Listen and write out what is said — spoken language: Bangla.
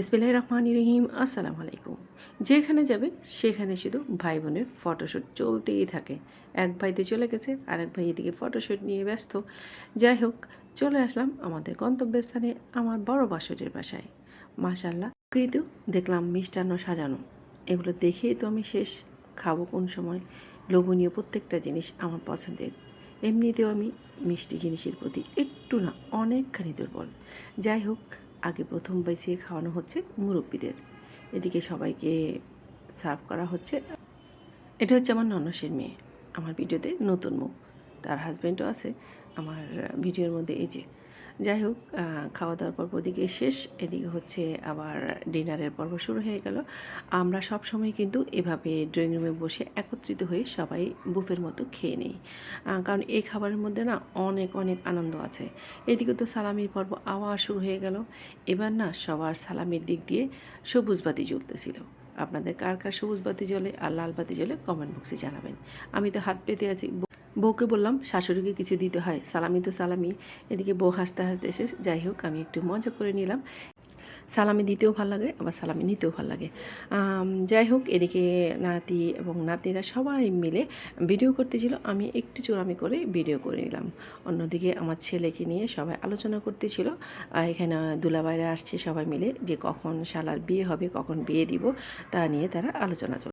বিসমিল্লাহির রহমানির রহিম। আসসালামু আলাইকুম। যেখানে যাবে সেখানে শুধু ভাই বোনের ফটোশ্যুট চলতেই থাকে। এক ভাই তো চলে গেছে, আরেক ভাই এদিকে ফটোশ্যুট নিয়ে ব্যস্ত। যাই হোক, চলে আসলাম আমাদের গন্তব্যস্থানে, আমার বড় বাসুরের বাসায়। মাশাল্লাহ, কিন্তু দেখলাম মিষ্টান্ন সাজানো। এগুলো দেখেই তো আমি শেষ। খাবো কোন সময়? লোভনীয় প্রত্যেকটা জিনিস আমার পছন্দের। এমনিতেও আমি মিষ্টি জিনিসের প্রতি একটু না অনেকখানি দুর্বল। যাই হোক, আগে প্রথম বেঁচে খাওয়ানো হচ্ছে মুরব্বীদের। এদিকে সবাইকে সার্ভ করা হচ্ছে। এটা হচ্ছে আমার ননসের মেয়ে, আমার ভিডিওতে নতুন মুখ। তার হাজব্যান্ডও আছে আমার ভিডিওর মধ্যে। এই যে, যাই হোক, খাওয়া দাওয়ার পর্ব ওদিকে শেষ, এদিকে হচ্ছে আবার ডিনারের পর্ব শুরু হয়ে গেল। আমরা সব সময় কিন্তু এভাবে ড্রয়িং রুমে বসে একত্রিত হয়ে সবাই বুফের মতো খেয়ে নিই, কারণ এই খাবারের মধ্যে না অনেক অনেক আনন্দ আছে। এদিকে তো সালামির পর্ব আবার শুরু হয়ে গেল। এবার না সবার সালামির দিক দিয়ে সবুজ বাতি জ্বলতেছিল। আপনাদের কার কার সবুজ বাতি জ্বলে আর লাল বাতি জ্বলে কমেন্ট বক্সে জানাবেন। আমি তো হাত পেতে আছি। বউকে বললাম শাশুড়িকে কিছু দিতে হয়, সালামি তো সালামি। এদিকে বউ হাসতে হাসতে এসে, যাই হোক, আমি একটু মজা করে নিলাম। সালামি দিতেও ভালো লাগে, আবার সালামি নিতেও ভালো লাগে। যাই হোক, এদিকে নাতি এবং নাতিরা সবাই মিলে ভিডিও করতেছিল, আমি একটু চোরামি করে ভিডিও করে নিলাম। অন্যদিকে আমার ছেলেকে নিয়ে সবাই আলোচনা করতেছিল। এখানে দুলাভাইরা আসছে সবাই মিলে, যে কখন শালার বিয়ে হবে, কখন বিয়ে দিব, তা নিয়ে তারা আলোচনা